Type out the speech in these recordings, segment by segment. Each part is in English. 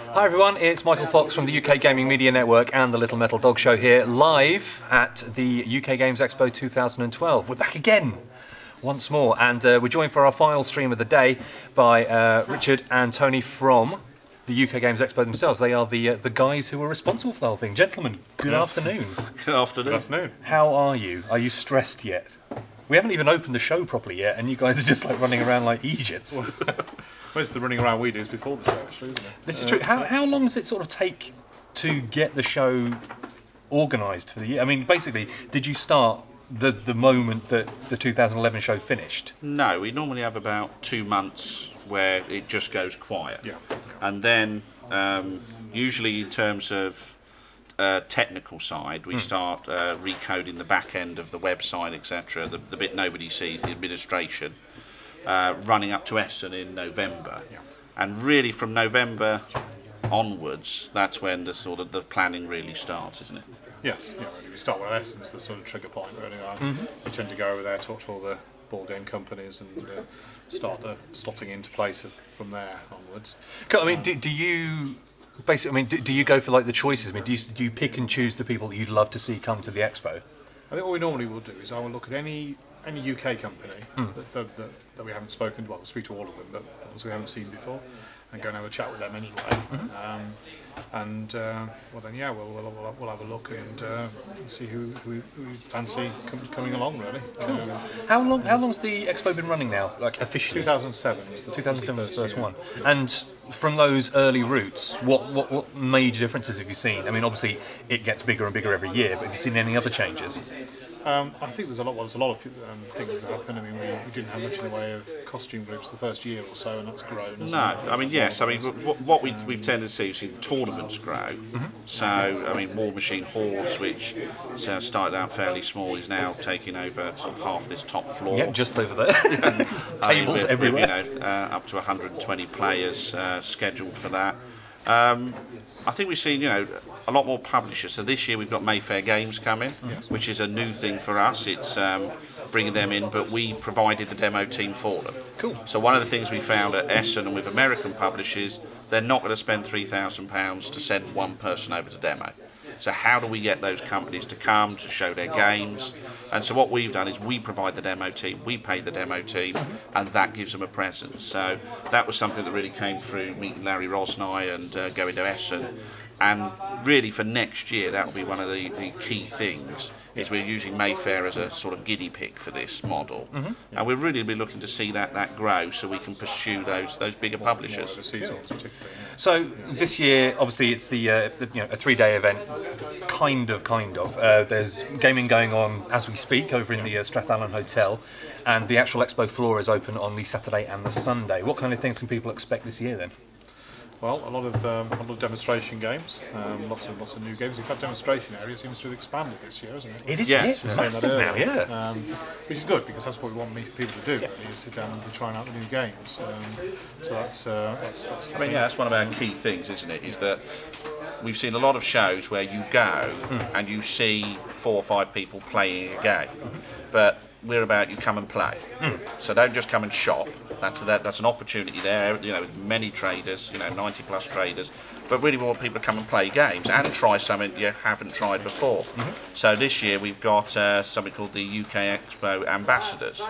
Hi everyone, it's Michael Fox from the UK Gaming Media Network and the Little Metal Dog Show here, live at the UK Games Expo 2012. We're back again, once more, and we're joined for our final stream of the day by Richard and Tony from the UK Games Expo themselves. They are the guys who were responsible for the whole thing. Gentlemen, good afternoon. Good afternoon. Good afternoon. How are you? Are you stressed yet? We haven't even opened the show properly yet, and you guys are just like running around like idiots. Most of the running around we do is before the show, actually, isn't it? This is true. How long does it sort of take to get the show organised for the year? I mean, basically, did you start the moment that the 2011 show finished? No, we normally have about 2 months where it just goes quiet. Yeah. And then, usually in terms of technical side, we start recoding the back end of the website, etc. The bit nobody sees, the administration. Running up to Essen in November, and really from November onwards, that's when the sort of the planning really starts, isn't it? Yes, yeah, really. We start with Essen as the sort of trigger point, really. We tend to go over there, talk to all the board game companies, and start slotting into place from there onwards. I mean, do you basically? I mean, do you go for like the choices? I mean, do you pick and choose the people that you'd love to see come to the expo? I think what we normally will do is I will look at any UK company that we haven't spoken to. Well, we'll speak to all of them, but ones we haven't seen before, and go and have a chat with them anyway. Well then, yeah, we'll have a look and see who we fancy coming along, really. How long's the expo been running now, like officially? 2007 was the 2007 was the first year. one. And from those early roots, what major differences have you seen? I mean, obviously it gets bigger and bigger every year, but have you seen any other changes? I think there's a lot of things that happen. I mean, we didn't have much in the way of costume groups the first year or so, and that's grown. No, I mean, yes. I mean, what we've tended to see is tournaments grow. So, I mean, War Machine Hordes, which started out fairly small, is now taking over sort of half this top floor. Yeah, just over there. Tables everywhere. With, up to 120 players scheduled for that. I think we've seen, a lot more publishers. So this year we've got Mayfair Games coming, which is a new thing for us. It's bringing them in, but we provided the demo team for them. Cool. So one of the things we found at Essen and with American publishers, they're not going to spend £3,000 to send one person over to demo. So how do we get those companies to come to show their games? And so what we've done is we provide the demo team, we pay the demo team, and that gives them a presence. So that was something that really came through meeting Larry Rosnai and going to Essen. And really for next year, that will be one of the key things, is we're using Mayfair as a sort of guinea pig for this model. And we're really be looking to see that grow so we can pursue those bigger publishers. So this year, obviously, it's the a 3-day event, kind of. There's gaming going on as we speak over in the Strathallan Hotel, and the actual expo floor is open on the Saturday and the Sunday. What kind of things can people expect this year then? Well, a lot of demonstration games, lots of new games. In fact, demonstration area seems to have expanded this year, hasn't it? It is, yes, it's massive now, yeah. Which is good, because that's what we want people to do. Really, is sit down and be trying out the new games. So that's. I mean, yeah, that's one of our key things, isn't it? Is that we've seen a lot of shows where you go and you see 4 or 5 people playing a game, but we're about you come and play. So don't just come and shop. That's an opportunity there. With many traders, 90 plus traders, but really we want people to come and play games and try something you haven't tried before. So this year we've got something called the UK Expo Ambassadors,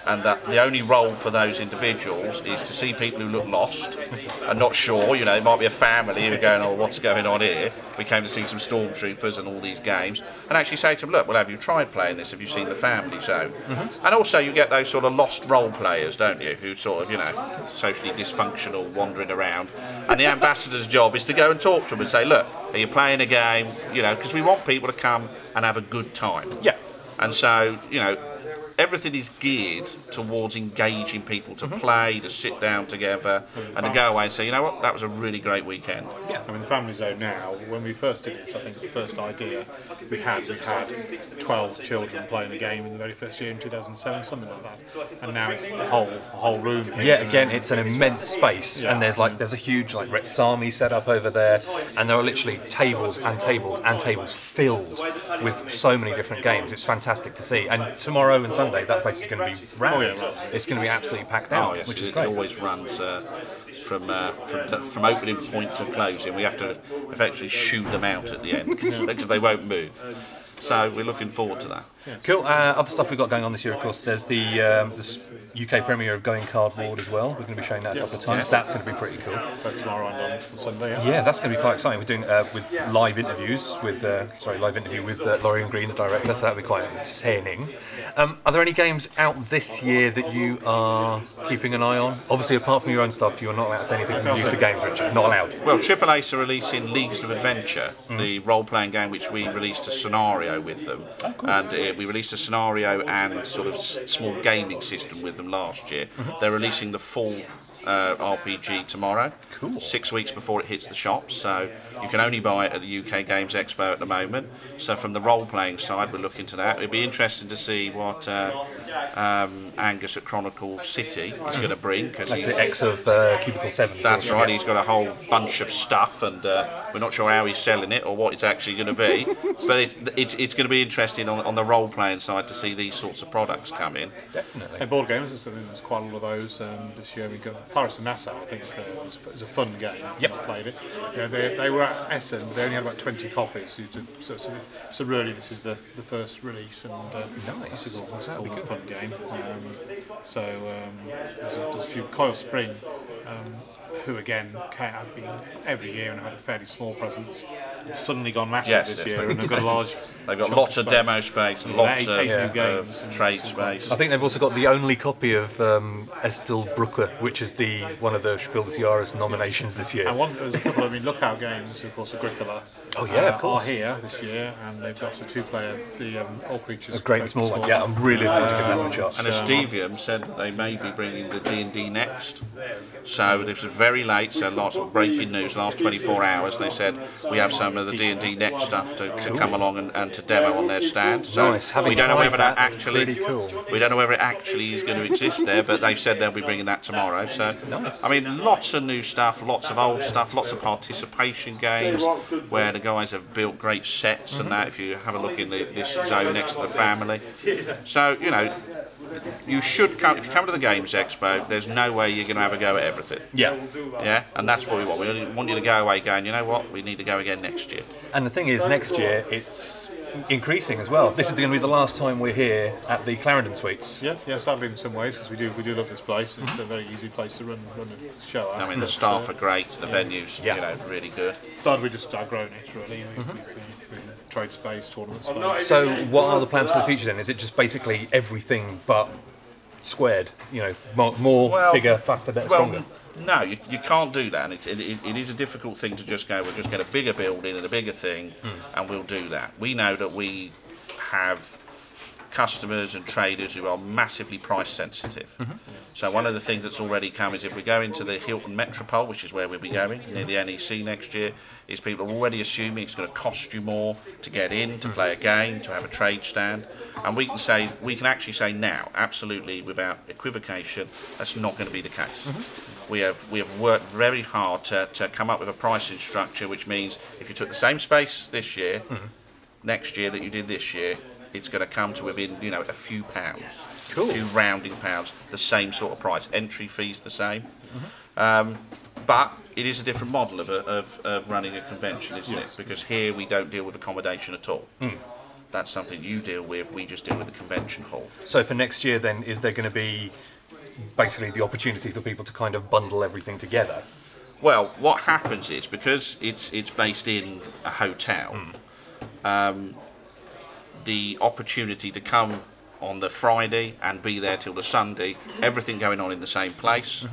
and the only role for those individuals is to see people who look lost and not sure. It might be a family who are going, "Oh, what's going on here?" We came to see some stormtroopers and all these games, and actually say to them, "Look, well, have you tried playing this? Have you seen the family zone?" And also you get those sort of lost role players, don't you, who sort of, socially dysfunctional, wandering around. And the ambassador's job is to go and talk to them and say, "Look, are you playing a game?" Because we want people to come and have a good time. Yeah. And so, everything is geared towards engaging people to play, to sit down together, and to go away and say, "You know what, that was a really great weekend." Yeah. I mean, the family zone now, when we first did it, I think the first idea we had 12 children playing a game in the very first year in 2007, something like that. And now it's the whole room. Yeah, again, it's an immense space, and there's a huge Retsami set up over there, and there are literally tables and tables and tables filled with so many different games. It's fantastic to see. And tomorrow and Sunday, that place is going to be rammed. It's going to be absolutely packed out, which is great. It always runs from opening point to closing. We have to effectively shoot them out at the end because they won't move. So we're looking forward to that. Cool. Other stuff we've got going on this year, of course, there's the this UK premiere of Going Cardboard as well. We're going to be showing that a couple of times. Yes. That's going to be pretty cool. Tomorrow and on Sunday. Yeah, that's going to be quite exciting. We're doing with live interviews with live interview with Laurie Green, the director. So that'll be quite entertaining. Are there any games out this year that you are keeping an eye on? Obviously, apart from your own stuff, you're not allowed to say anything from UK Games, Richard. Not allowed. Well, Triple Ace are releasing Leagues of Adventure, the role-playing game which we released a scenario with them, and we released a scenario and sort of small gaming system with them last year. They're releasing the full RPG tomorrow, 6 weeks before it hits the shops, so you can only buy it at the UK Games Expo at the moment. So from the role-playing side, we're looking to that. It'd be interesting to see what Angus at Chronicle City is going to bring, because That's the ex of Cubicle 7. that's right, he's got a whole bunch of stuff, and we're not sure how he's selling it or what it's actually going to be, but it's going to be interesting on the role-playing side to see these sorts of products come in. Definitely. And board games, there's quite a lot of those this year. We've got Paris and Nassau, I think, is a fun game. Yep. I played it. You know, they were at Essen, but they only had about 20 copies. So really, this is the first release, and Nice. this is all That'd be a good. fun game. There's a few. Coil Spring, who again have been every year and have had a fairly small presence, have suddenly gone massive Yes, this yes, year, and they've got a large. They've got chunk lots of space. demo space and lots Eight new of games and trade some space. I think they've also got the only copy of Estelbrücke, which is one of the Spiel des Jahres nominations this year. And there's a couple of lookout games, of course, Agricola. Oh, yeah, of course. Are here this year, and they've got a two-player, the All Creatures. A great small one. Yeah, I'm really looking to give that one a shot. And Estevium said that they may be bringing the D&D next. So this was very late, so lots of breaking news, last 24 hours. They said we have some of the D&D next stuff to come along and to demo on their stand. So Nice. Having we don't know tried whether that that's actually pretty cool. we don't know whether it actually is going to exist there, but they've said they'll be bringing that tomorrow. So Nice. I mean, lots of new stuff, lots of old stuff, lots of participation games where the guys have built great sets and that. If you have a look in this zone next to the family, so you know. You should come, if you come to the Games Expo, there's no way you're going to have a go at everything. Yeah. Yeah, and that's what we want. We want you to go away going, you know what, we need to go again next year. And the thing is, next year it's increasing as well. This is going to be the last time we're here at the Clarendon Suites. Yeah, sadly in some ways, because we do love this place. It's a very easy place to run a show at. I mean, the staff are great, the venue's really good. But we just outgrown it, really. We trade space, tournament space. So what are the plans for the future then? Is it just basically everything but squared? You know, more, bigger, faster, better, stronger? No, you can't do that, and it is a difficult thing to just go, we'll just get a bigger building and a bigger thing, and we'll do that. We know that we have customers and traders who are massively price sensitive. So one of the things that's already come is if we go into the Hilton Metropole, which is where we'll be going, near the NEC next year, is people are already assuming it's going to cost you more to get in, to play a game, to have a trade stand. And we can actually say now, absolutely without equivocation, that's not going to be the case. We have worked very hard to come up with a pricing structure, which means if you took the same space this year, next year that you did this year, it's going to come to within, a few pounds, a few rounding pounds, the same sort of price. Entry fees the same, but it is a different model of running a convention, isn't it? Because here we don't deal with accommodation at all. That's something you deal with. We just deal with the convention hall. So for next year then, is there going to be basically the opportunity for people to kind of bundle everything together? Well, what happens is, because it's based in a hotel, the opportunity to come on the Friday and be there till the Sunday, everything going on in the same place,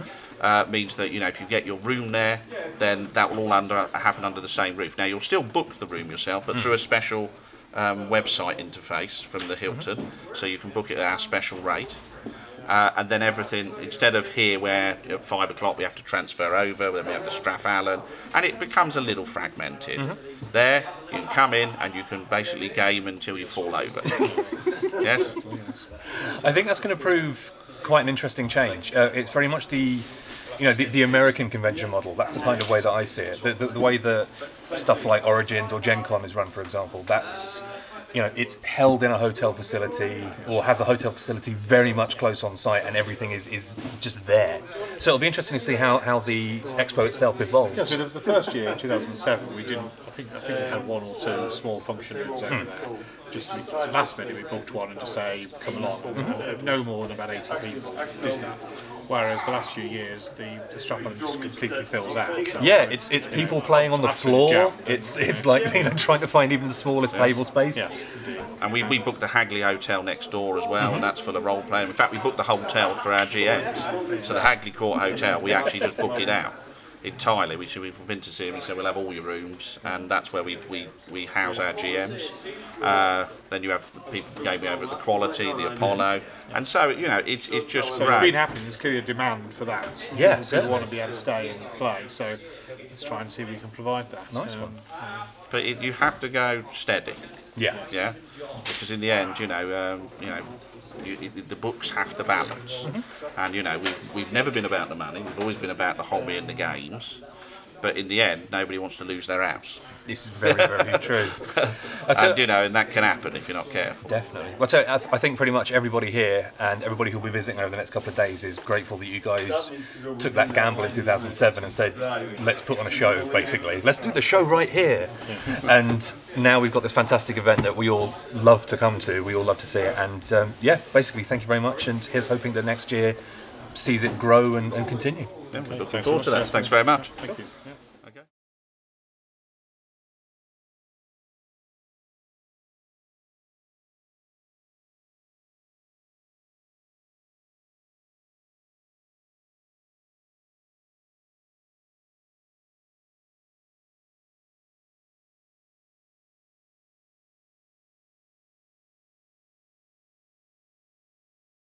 means that if you get your room there, then that will all happen under the same roof. Now you'll still book the room yourself, but through a special website interface from the Hilton, so you can book it at our special rate. And then everything, instead of here where at 5 o'clock we have to transfer over, then we have the Strath Allen, and it becomes a little fragmented. There, you can come in and you can basically game until you fall over. Yes? I think that's going to prove quite an interesting change. It's very much the American convention model. That's the kind of way that I see it. The way that stuff like Origins or Gen Con is run, for example, that's... it's held in a hotel facility or has a hotel facility very much close on site, and everything is just there. So it'll be interesting to see how the expo itself evolves. Yeah, so the first year, in 2007, we didn't. I think we had one or two small function rooms over there. Just to be, last minute, we booked one and just say, "Come along." And no more than about 80 people did that. Whereas the last few years, the Stratford just completely fills out. So Yeah, it's people playing on the absolute floor. jam. It's like trying to find even the smallest table space. Yes. And we booked the Hagley Hotel next door as well, and that's for the role playing. In fact, we booked the hotel for our GMs. So the Hagley Court Hotel, we actually just book it out entirely. We've been to see him. He said we'll have all your rooms, and that's where we house our GMs. Then you have people gaming over at the Quality, the Apollo, and so it's just So great. it's been happening. There's clearly a demand for that. Yeah, People certainly. want to be able to stay and play. So let's try and see if we can provide that. Nice one. But you have to go steady. Yeah. Yeah, because in the end, the books have to balance, and we've never been about the money. We've always been about the hobby and the games. But in the end, nobody wants to lose their house. This is very, very true. And that can happen if you're not careful. Definitely. Well, I think pretty much everybody here and everybody who'll be visiting over the next couple of days is grateful that you guys took that gamble in 2007 and said, let's put on a show, basically. Let's do the show right here. And now we've got this fantastic event that we all love to come to. We all love to see it. And basically, thank you very much. And here's hoping that next year sees it grow and continue. Yeah, we're looking forward to that. Thanks very much. Thank you. Yeah.